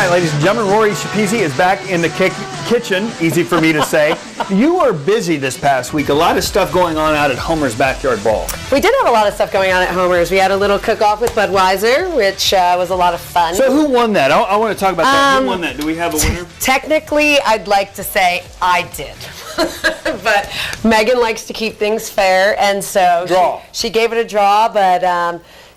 right, ladies and gentlemen, Rory Shapizi is back in the kitchen. Easy for me to say. You were busy this past week. A lot of stuff going on out at Homer's Backyard Ball. We did have a lot of stuff going on at Homer's. We had a little cook-off with Budweiser, which was a lot of fun. So who won that? I want to talk about that. Who won that? Do we have a winner? Technically, I'd like to say I did. But Megan likes to keep things fair, and so she gave it a draw. But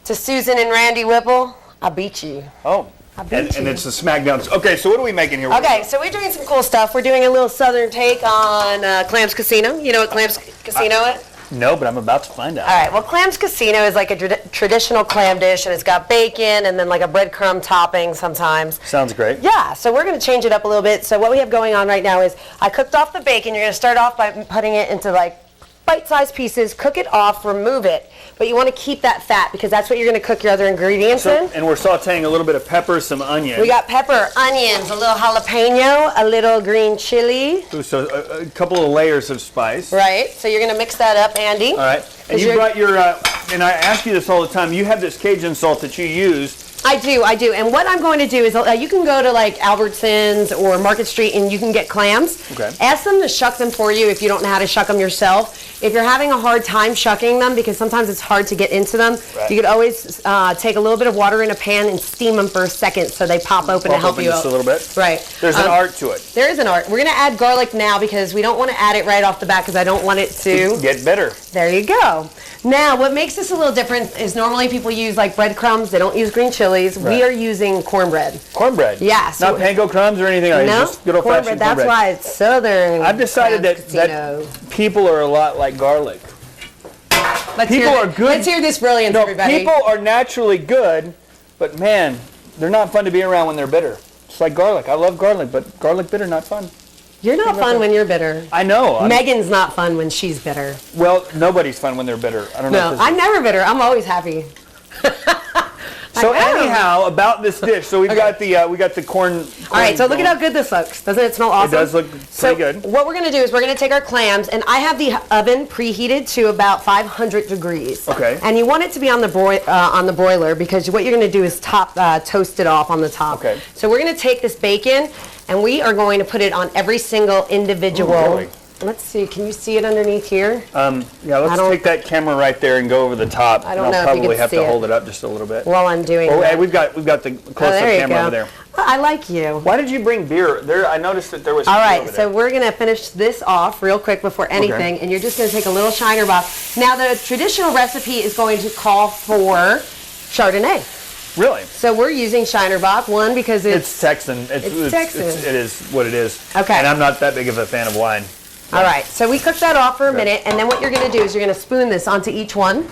to Susan and Randy Whipple, I beat you. Oh. And it's the SmackDown. Okay, so what are we making here? Okay, so we're doing some cool stuff. We're doing a little southern take on Clams Casino. You know what Clams Casino is? No, but I'm about to find out. All right, well, Clams Casino is like a traditional clam dish, and it's got bacon and then like a breadcrumb topping sometimes. Sounds great. Yeah, so we're going to change it up a little bit. So what we have going on right now is I cooked off the bacon. You're going to start off by putting it into like bite-sized pieces, cook it off, remove it. But you want to keep that fat because that's what you're going to cook your other ingredients in. And we're sauteing a little bit of pepper, some onion. We got pepper, onions, a little jalapeno, a little green chili. Ooh, so a couple of layers of spice. Right. So you're going to mix that up, Andy. All right. And you brought your, and I ask you this all the time, you have this Cajun salt that you use. I do. And what I'm going to do is you can go to like Albertsons or Market Street and you can get clams. Okay. Ask them to shuck them for you if you don't know how to shuck them yourself. If you're having a hard time shucking them, because sometimes it's hard to get into them, you could always take a little bit of water in a pan and steam them for a second so they pop open to help you just out. A little bit. Right. There's an art to it. There is an art. We're going to add garlic now because we don't want to add it right off the bat because I don't want it to get bitter. There you go. Now, what makes this a little different is normally people use like breadcrumbs. They don't use green chilies. Right. We are using cornbread. Cornbread? Yeah. So not panko crumbs or anything? No, just good old-fashioned cornbread. That's why it's southern. I've decided that people are a lot like garlic. People are good. Let's hear this brilliance, everybody. People are naturally good, but man, they're not fun to be around when they're bitter. It's like garlic. I love garlic, but garlic bitter, not fun. You're not fun when you're bitter. I know. Megan's not fun when she's bitter. Well, nobody's fun when they're bitter. I don't know. No, I'm never bitter. I'm always happy. So anyhow, about this dish, so we've got the corn. All right, so look at how good this looks. Doesn't it smell awesome? It does look pretty good. What we're going to do is we're going to take our clams, and I have the oven preheated to about 500 degrees. Okay. And you want it to be on the broiler because what you're going to do is toast it off on the top. Okay. So we're going to take this bacon, and we are going to put it on every single individual. Ooh, really? Let's see. Can you see it underneath here? Yeah, let's take that camera right there and go over the top. I don't know I'll if you probably can have see to it. hold it up just a little bit. While I'm doing that. Hey, we've got the close-up camera over there. I like you. Why did you bring beer? I noticed that there was some All beer right, over there. so we're going to finish this off real quick before anything, and you're just going to take a little Shiner Bock. Now, the traditional recipe is going to call for Chardonnay. Really? So we're using Shiner Bock, one, because it's Texan. It's Texan. It is what it is. Okay. And I'm not that big of a fan of wine. All right, so we cooked that off for a minute, and then what you're going to do is you're going to spoon this onto each one,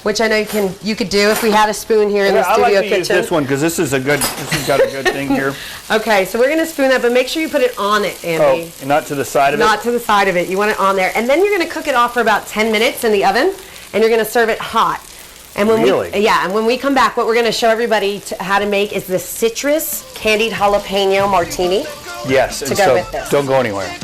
which I know you could do if we had a spoon here in the studio kitchen. I like to use this one because this has got a good thing here. Okay, so we're going to spoon that, but make sure you put it on it, Andy. Oh, not to the side of it? Not to the side of it. You want it on there. And then you're going to cook it off for about 10 minutes in the oven, and you're going to serve it hot. And when when we come back, what we're going to show everybody how to make is the citrus candied jalapeno martini. Yes, to go with this. Don't go anywhere.